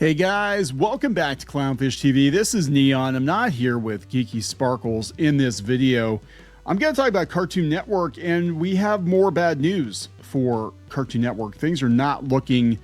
Hey guys, welcome back to Clownfish TV. This is Kneon. I'm not here with Geeky Sparkles in this video. I'm going to talk about Cartoon Network, and we have more bad news for Cartoon Network. Things are not looking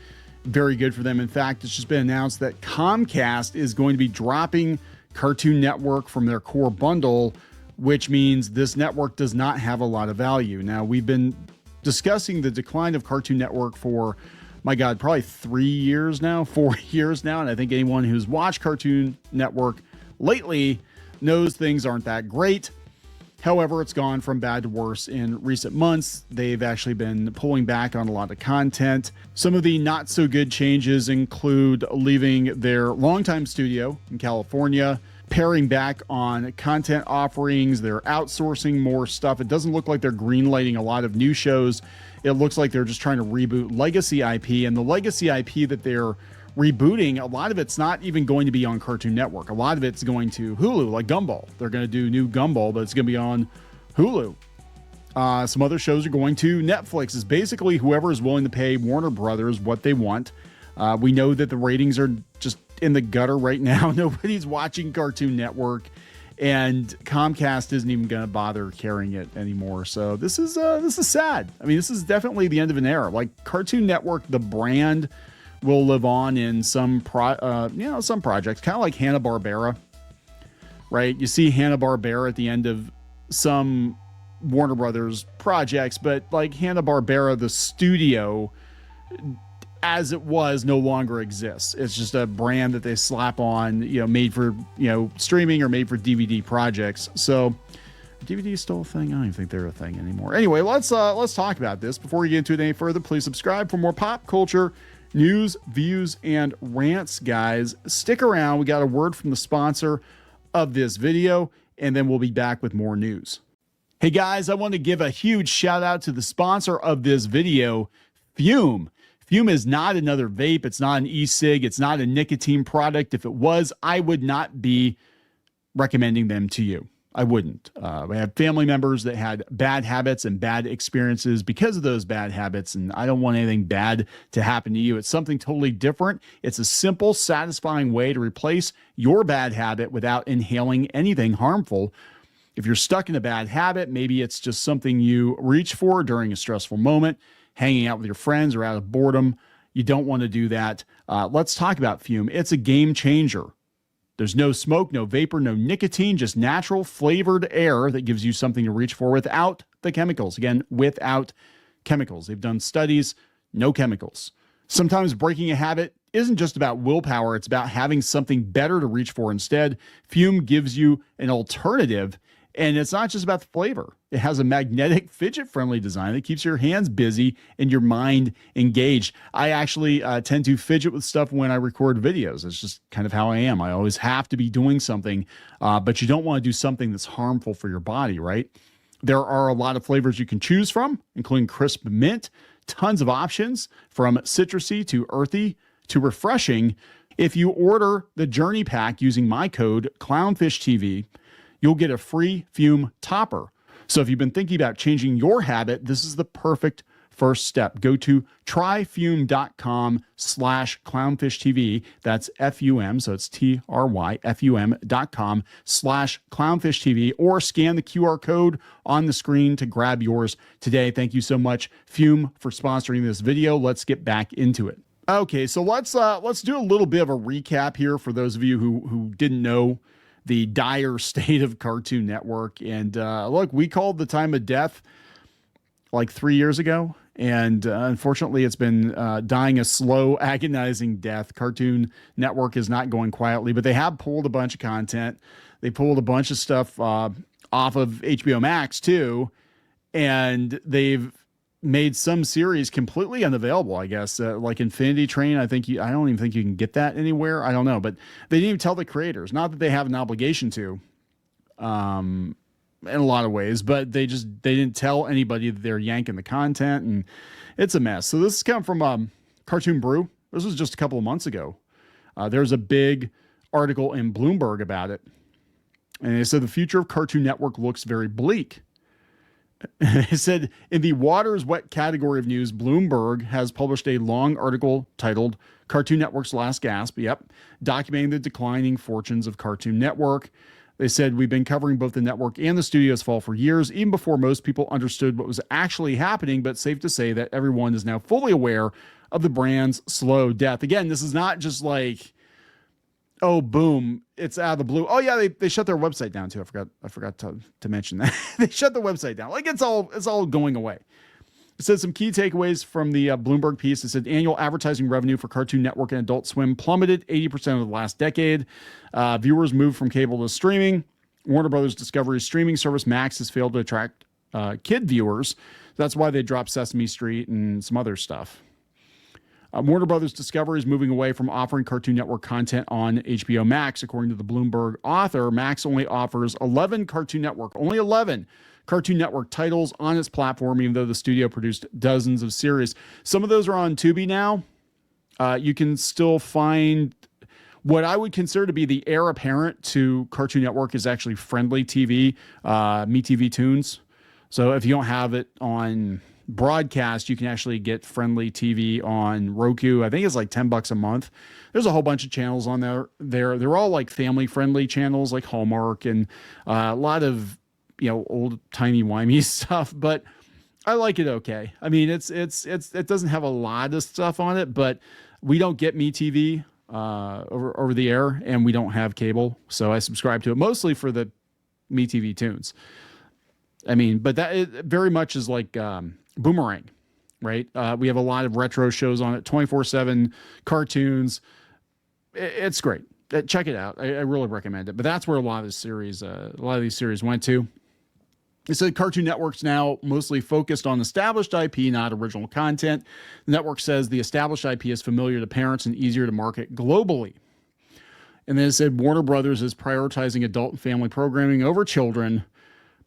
very good for them. In fact, it's just been announced that Comcast is going to be dropping Cartoon Network from their core bundle, which means this network does not have a lot of value. Now, we've been discussing the decline of Cartoon Network for, my God, probably 3 years now, 4 years now. And I think anyone who's watched Cartoon Network lately knows things aren't that great. However, it's gone from bad to worse in recent months. They've actually been pulling back on a lot of content. Some of the not so good changes include leaving their longtime studio in California, paring back on content offerings. They're outsourcing more stuff. It doesn't look like they're greenlighting a lot of new shows. It looks like they're just trying to reboot legacy IP, and the legacy IP that they're rebooting, a lot of it's not even going to be on Cartoon Network. A lot of it's going to Hulu, like Gumball. They're going to do new Gumball, but it's going to be on Hulu. Some other shows are going to Netflix. Is basically whoever is willing to pay Warner Brothers what they want. We know that the ratings are just in the gutter right now. Nobody's watching Cartoon Network, and Comcast isn't even going to bother carrying it anymore. So this is sad. I mean, this is definitely the end of an era. Like Cartoon Network, the brand will live on in some some projects, kind of like Hanna-Barbera, right? You see Hanna-Barbera at the end of some Warner Brothers projects, but like Hanna-Barbera, the studio, as it was, no longer exists. It's just a brand that they slap on, made for, streaming or made for DVD projects. So DVD is still a thing? I don't even think they're a thing anymore. Anyway, let's talk about this. Before we get into it any further, please subscribe for more pop culture news, views, and rants, guys. Stick around. We got a word from the sponsor of this video, and then we'll be back with more news. Hey guys, I want to give a huge shout out to the sponsor of this video, Fume. Fume is not another vape. It's not an e-cig. It's not a nicotine product. If it was, I would not be recommending them to you. I wouldn't. We have family members that had bad habits and bad experiences because of those bad habits, and I don't want anything bad to happen to you. It's something totally different. It's a simple, satisfying way to replace your bad habit without inhaling anything harmful. If you're stuck in a bad habit, maybe it's just something you reach for during a stressful moment, hanging out with your friends or out of boredom. You don't want to do that. Let's talk about Fume. It's a game changer. There's no smoke, no vapor, no nicotine, just natural flavored air that gives you something to reach for without the chemicals. Again, without chemicals. They've done studies, no chemicals. Sometimes breaking a habit isn't just about willpower. It's about having something better to reach for instead. Fume gives you an alternative. And it's not just about the flavor. It has a magnetic, fidget-friendly design that keeps your hands busy and your mind engaged. I actually tend to fidget with stuff when I record videos. It's just kind of how I am. I always have to be doing something, but you don't want to do something that's harmful for your body, right? There are a lot of flavors you can choose from, including crisp mint, tons of options from citrusy to earthy to refreshing. If you order the Journey Pack using my code ClownfishTV, you'll get a free Fume topper. So if you've been thinking about changing your habit, this is the perfect first step. Go to tryfume.com/clownfishtv. That's F-U-M, so it's T-R-Y, F-U-M.com/clownfishtv, or scan the QR code on the screen to grab yours today. Thank you so much, Fume, for sponsoring this video. Let's get back into it. Okay, so let's do a little bit of a recap here for those of you who didn't know the dire state of Cartoon Network. And look, we called the time of death like 3 years ago. And unfortunately, it's been dying a slow, agonizing death. Cartoon Network is not going quietly, but they have pulled a bunch of content. They pulled a bunch of stuff off of HBO Max, too. And they've made some series completely unavailable, I guess, like Infinity Train. I don't even think you can get that anywhere. I don't know, but they didn't even tell the creators. Not that they have an obligation to, in a lot of ways, but they didn't tell anybody that they're yanking the content, and it's a mess. So this has come from Cartoon Brew. This was just a couple of months ago. There's a big article in Bloomberg about it, and they said the future of Cartoon Network looks very bleak. It said in the water's wet category of news, Bloomberg has published a long article titled Cartoon Network's Last Gasp. Yep. Documenting the declining fortunes of Cartoon Network. They said, we've been covering both the network and the studio's fall for years, even before most people understood what was actually happening. But safe to say that everyone is now fully aware of the brand's slow death. Again, this is not just like, oh, boom, it's out of the blue. Oh yeah, they shut their website down too. I forgot to mention that. They shut the website down. Like it's all going away. It says some key takeaways from the Bloomberg piece. It said annual advertising revenue for Cartoon Network and Adult Swim plummeted 80% of the last decade. Viewers moved from cable to streaming. Warner Brothers Discovery's streaming service Max has failed to attract kid viewers. That's why they dropped Sesame Street and some other stuff. Warner Brothers Discovery is moving away from offering Cartoon Network content on HBO Max. According to the Bloomberg author, Max only offers 11 Cartoon Network titles on its platform, even though the studio produced dozens of series. Some of those are on Tubi now. You can still find what I would consider to be the heir apparent to Cartoon Network is actually Friendly TV, MeTV Tunes. So if you don't have it on broadcast, you can actually get Friendly TV on Roku. I think it's like $10 a month. There's a whole bunch of channels on there. They're all like family friendly channels like Hallmark and a lot of, old timey wimey stuff, but I like it. Okay. I mean, it doesn't have a lot of stuff on it, but we don't get MeTV over the air and we don't have cable. So I subscribe to it mostly for the MeTV Tunes. I mean, but that it very much is like, Boomerang, right? We have a lot of retro shows on it, 24/7 cartoons. It's great. Check it out. I really recommend it. But that's where a lot of these series went to. It said Cartoon Network's now mostly focused on established IP, not original content. The network says the established IP is familiar to parents and easier to market globally. And then it said Warner Brothers is prioritizing adult and family programming over children.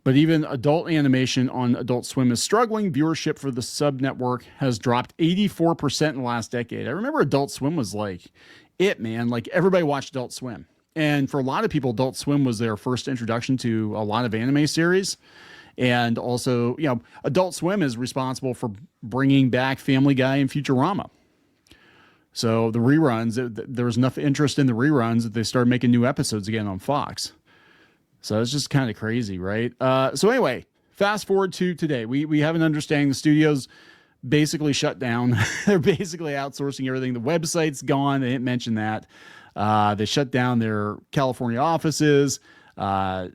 But even adult animation on Adult Swim is struggling. Viewership for the sub-network has dropped 84% in the last decade. I remember Adult Swim was like it, man. Like everybody watched Adult Swim. And for a lot of people, Adult Swim was their first introduction to a lot of anime series. And also, Adult Swim is responsible for bringing back Family Guy and Futurama. So the reruns, there was enough interest in the reruns that they started making new episodes again on Fox. So it's just kind of crazy, right? So anyway, fast forward to today. We have an understanding the studio's basically shut down. They're basically outsourcing everything. The website's gone. They didn't mention that. They shut down their California offices. They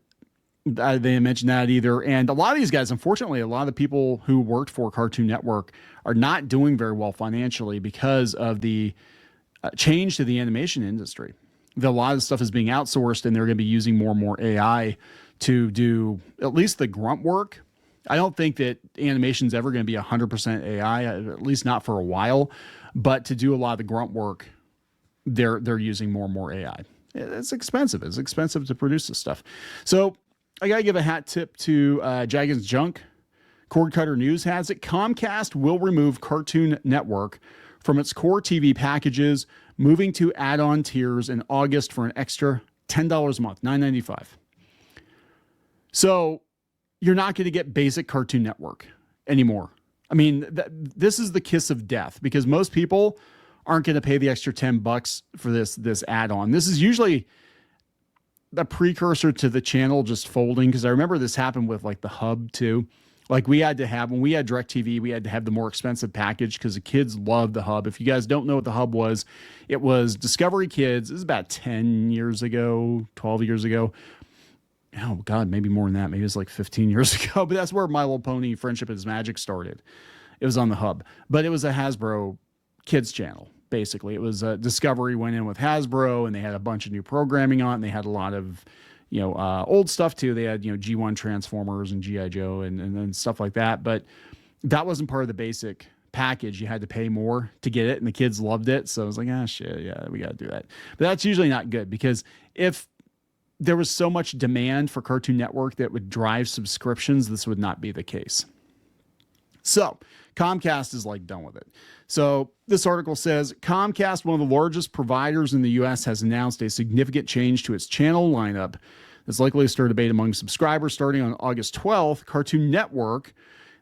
didn't mention that either. And a lot of these guys, unfortunately, a lot of people who worked for Cartoon Network are not doing very well financially because of the change to the animation industry. A lot of stuff is being outsourced and they're going to be using more and more AI to do at least the grunt work. I don't think that animation is ever going to be 100% AI, at least not for a while, but to do a lot of the grunt work, they're using more and more AI. It's expensive. It's expensive to produce this stuff. So I got to give a hat tip to Jagan's Junk. Cord Cutter News has it. Comcast will remove Cartoon Network from its core TV packages, moving to add-on tiers in August for an extra $10 a month, $9.95. So you're not going to get basic Cartoon Network anymore. I mean, this is the kiss of death because most people aren't going to pay the extra $10 for this add-on. This is usually a precursor to the channel just folding, because I remember this happened with like the Hub too. Like when we had DirecTV, we had to have the more expensive package because the kids loved the Hub. If you guys don't know what the Hub was, it was Discovery Kids. This is about 10 years ago, 12 years ago. Oh God, maybe more than that. Maybe it was like 15 years ago, but that's where My Little Pony Friendship is Magic started. It was on the Hub, but it was a Hasbro kids channel. Basically, it was Discovery went in with Hasbro and they had a bunch of new programming on it. And they had a lot of, old stuff too. They had, G1 Transformers and G.I. Joe and stuff like that. But that wasn't part of the basic package. You had to pay more to get it. And the kids loved it. So I was like, shit, yeah, we got to do that. But that's usually not good, because if there was so much demand for Cartoon Network that would drive subscriptions, this would not be the case. So Comcast is like done with it. So this article says Comcast, one of the largest providers in the U.S., has announced a significant change to its channel lineup. It's likely to stir debate among subscribers. Starting on August 12th, Cartoon Network,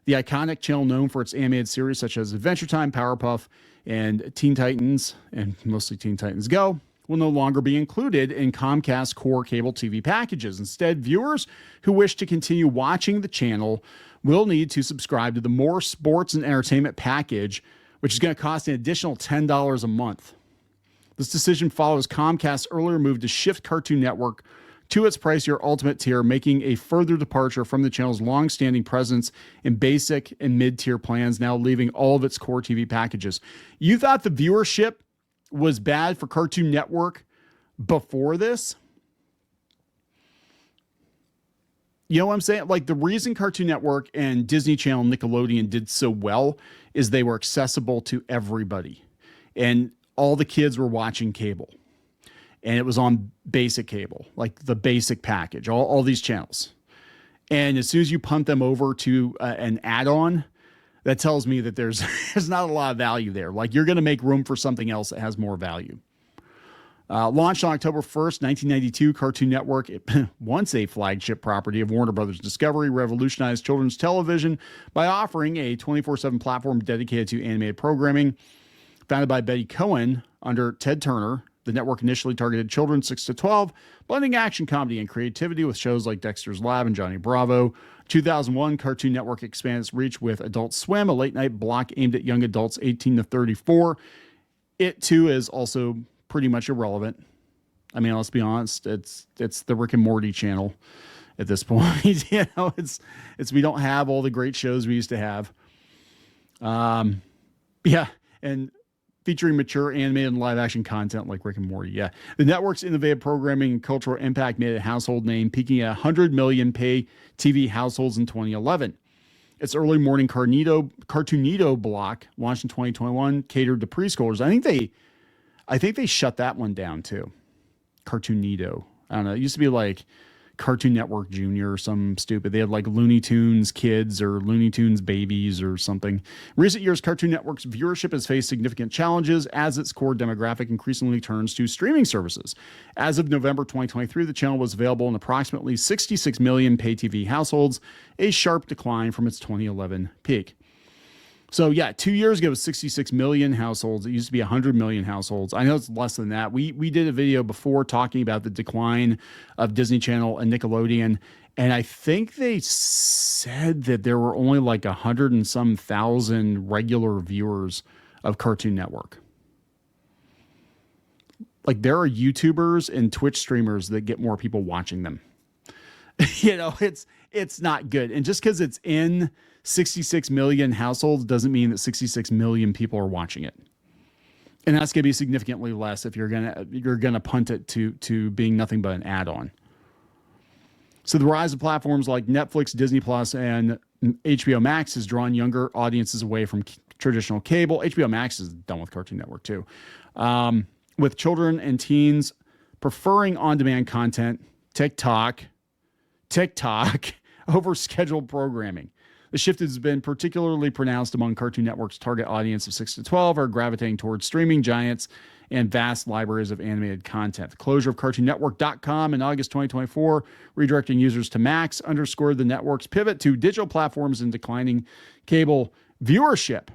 the iconic channel known for its animated series such as Adventure Time, Powerpuff, and Teen Titans, and mostly Teen Titans Go, will no longer be included in Comcast core cable TV packages. Instead, viewers who wish to continue watching the channel will need to subscribe to the More Sports and Entertainment package, which is going to cost an additional $10 a month. This decision follows Comcast's earlier move to shift Cartoon Network to its pricier Ultimate tier, making a further departure from the channel's long-standing presence in basic and mid-tier plans, now leaving all of its core TV packages. You thought the viewership was bad for Cartoon Network before this? You know what I'm saying? Like, the reason Cartoon Network and Disney Channel and Nickelodeon did so well is they were accessible to everybody. And all the kids were watching cable. And it was on basic cable, like the basic package, all these channels. And as soon as you punt them over to an add-on, that tells me that there's not a lot of value there. Like, you're going to make room for something else that has more value. Launched on October 1st, 1992, Cartoon Network, once a flagship property of Warner Brothers Discovery, revolutionized children's television by offering a 24/7 platform dedicated to animated programming. Founded by Betty Cohen under Ted Turner, the network initially targeted children 6 to 12, blending action, comedy, and creativity with shows like Dexter's Lab and Johnny Bravo. 2001, Cartoon Network expanded its reach with Adult Swim, a late-night block aimed at young adults 18 to 34. It, too, is also pretty much irrelevant. I mean, let's be honest, it's the Rick and Morty channel at this point. You know, it's we don't have all the great shows we used to have. Yeah, and featuring mature animated and live-action content like Rick and Morty. Yeah. The network's innovative programming and cultural impact made it a household name, peaking at 100 million pay TV households in 2011. Its early morning Cartoonito block, launched in 2021, catered to preschoolers. I think they shut that one down too. Cartoonito. I don't know. It used to be like Cartoon Network Junior or some stupid. They had like Looney Tunes Kids or Looney Tunes Babies or something. In recent years, Cartoon Network's viewership has faced significant challenges as its core demographic increasingly turns to streaming services. As of November 2023, the channel was available in approximately 66 million pay TV households, a sharp decline from its 2011 peak. So yeah, 2 years ago it was 66 million households. It used to be 100 million households. I know it's less than that. We did a video before talking about the decline of Disney Channel and Nickelodeon, and I think they said that there were only like 100 and some thousand regular viewers of Cartoon Network. Like, there are YouTubers and Twitch streamers that get more people watching them. You know, it's not good. And just because it's in 66 million households doesn't mean that 66 million people are watching it. And that's going to be significantly less if you're going to punt it to being nothing but an add-on. So the rise of platforms like Netflix, Disney Plus, and HBO Max has drawn younger audiences away from traditional cable. HBO Max is done with Cartoon Network too. With children and teens preferring on-demand content, TikTok over scheduled programming. The shift has been particularly pronounced among Cartoon Network's target audience of 6 to 12, are gravitating towards streaming giants and vast libraries of animated content. The closure of CartoonNetwork.com in August 2024, redirecting users to Max, underscored the network's pivot to digital platforms and declining cable viewership.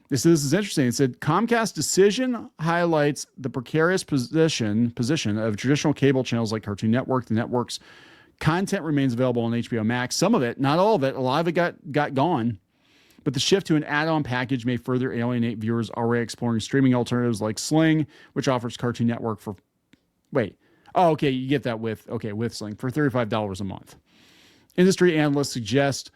This is interesting. It said Comcast's decision highlights the precarious position of traditional cable channels like Cartoon Network. The network's content remains available on HBO Max. Some of it, not all of it, a lot of it got gone. But the shift to an add-on package may further alienate viewers already exploring streaming alternatives like Sling, which offers Cartoon Network for... okay, you get that with Sling for $35 a month. Industry analysts suggest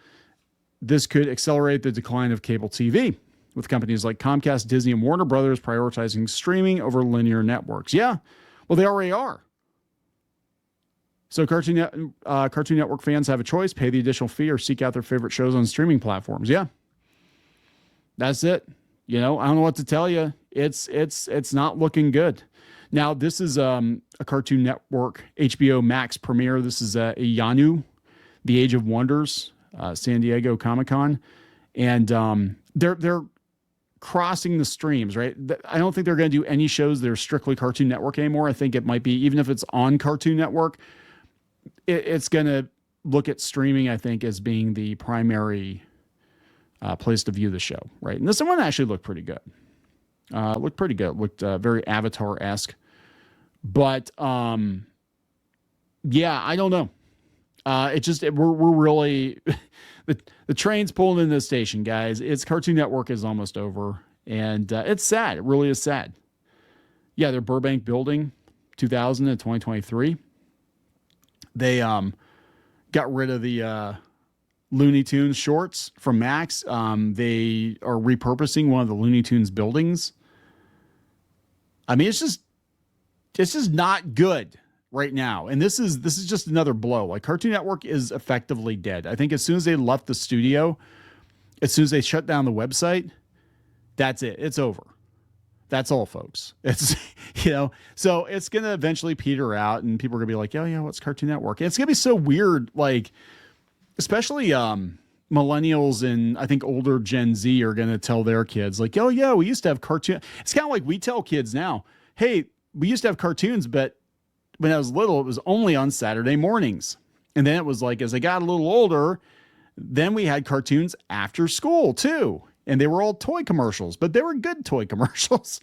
this could accelerate the decline of cable TV, with companies like Comcast, Disney, and Warner Brothers prioritizing streaming over linear networks. Yeah, well, they already are. So Cartoon Network fans have a choice: pay the additional fee or seek out their favorite shows on streaming platforms. Yeah, that's it. You know, I don't know what to tell you. It's not looking good. Now, this is a Cartoon Network HBO Max premiere. This is a Yanu, The Age of Wonders, San Diego Comic-Con, and they're crossing the streams, right? I don't think they're going to do any shows that are strictly Cartoon Network anymore. I think it might be, even if it's on Cartoon Network, it's going to look at streaming, I think, as being the primary place to view the show, right? And this one actually looked pretty good. Looked pretty good. Looked very Avatar-esque. But yeah, I don't know. We're really the train's pulling into the station, guys. It's Cartoon Network is almost over, and it's sad. It really is sad. Yeah, their Burbank building, 2000 and 2023. They got rid of the Looney Tunes shorts from Max. They are repurposing one of the Looney Tunes buildings. I mean, it's just not good right now. And this is just another blow. Like, Cartoon Network is effectively dead. I think as soon as they left the studio, as soon as they shut down the website, that's it. It's over. That's all, folks. It's, so it's going to eventually peter out, and people are going to be like, oh yeah, what's Cartoon Network? And it's going to be so weird. Like, especially, millennials and I think older Gen Z are going to tell their kids like, oh yeah, we used to have cartoon. It's kind of like we tell kids now, hey, we used to have cartoons, but when I was little, it was only on Saturday mornings. And then it was like, as I got a little older, then we had cartoons after school too. And they were all toy commercials, but they were good toy commercials.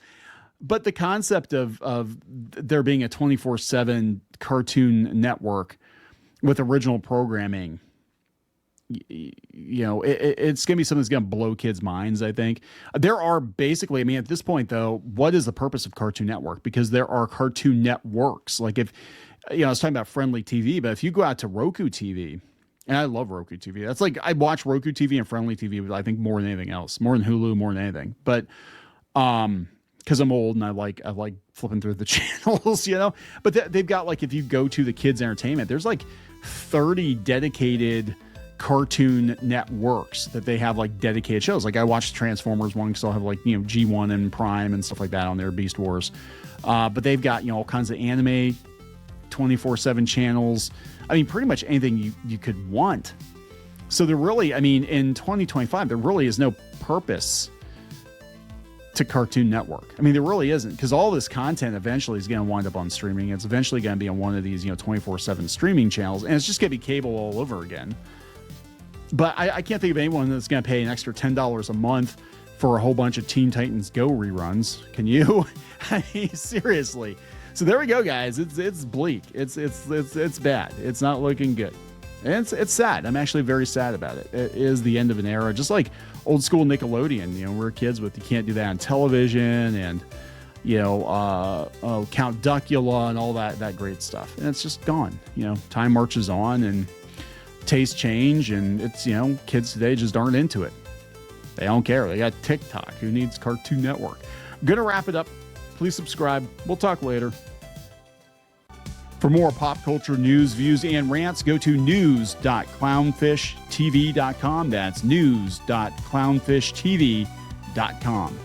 But the concept of there being a 24/7 Cartoon Network with original programming, it's going to be something that's going to blow kids' minds, I think. There are basically, I mean, at this point, though, what is the purpose of Cartoon Network? Because there are Cartoon Networks. Like, if, I was talking about Friendly TV, but if you go out to Roku TV, and I love Roku TV. That's like, I watch Roku TV and Friendly TV, I think, more than anything else, more than Hulu, more than anything. But, because I'm old and I like flipping through the channels, But they've got, like, if you go to the kids' entertainment, there's like 30 dedicated Cartoon Networks that they have, like, dedicated shows. Like, I watched Transformers one because I'll have, like, G1 and Prime and stuff like that on there, Beast Wars. But they've got, all kinds of anime 24/7 channels. I mean, pretty much anything you could want. So there really, I mean, in 2025, there really is no purpose to Cartoon Network. I mean, there really isn't, because all this content eventually is going to wind up on streaming. It's eventually going to be on one of these, 24/7 streaming channels, and it's just going to be cable all over again. But I can't think of anyone that's going to pay an extra $10 a month for a whole bunch of Teen Titans Go reruns. Can you? I mean, seriously. So there we go, guys. It's bleak. It's bad. It's not looking good. And it's sad. I'm actually very sad about it. It is the end of an era, just like old school Nickelodeon. We're kids with, you can't do that on television, and Count Duckula and all that great stuff. And it's just gone. Time marches on and tastes change, and it's, kids today just aren't into it. They don't care. They got TikTok. Who needs Cartoon Network? I'm gonna wrap it up. Please subscribe. We'll talk later. For more pop culture news, views, and rants, go to news.clownfishtv.com. That's news.clownfishtv.com.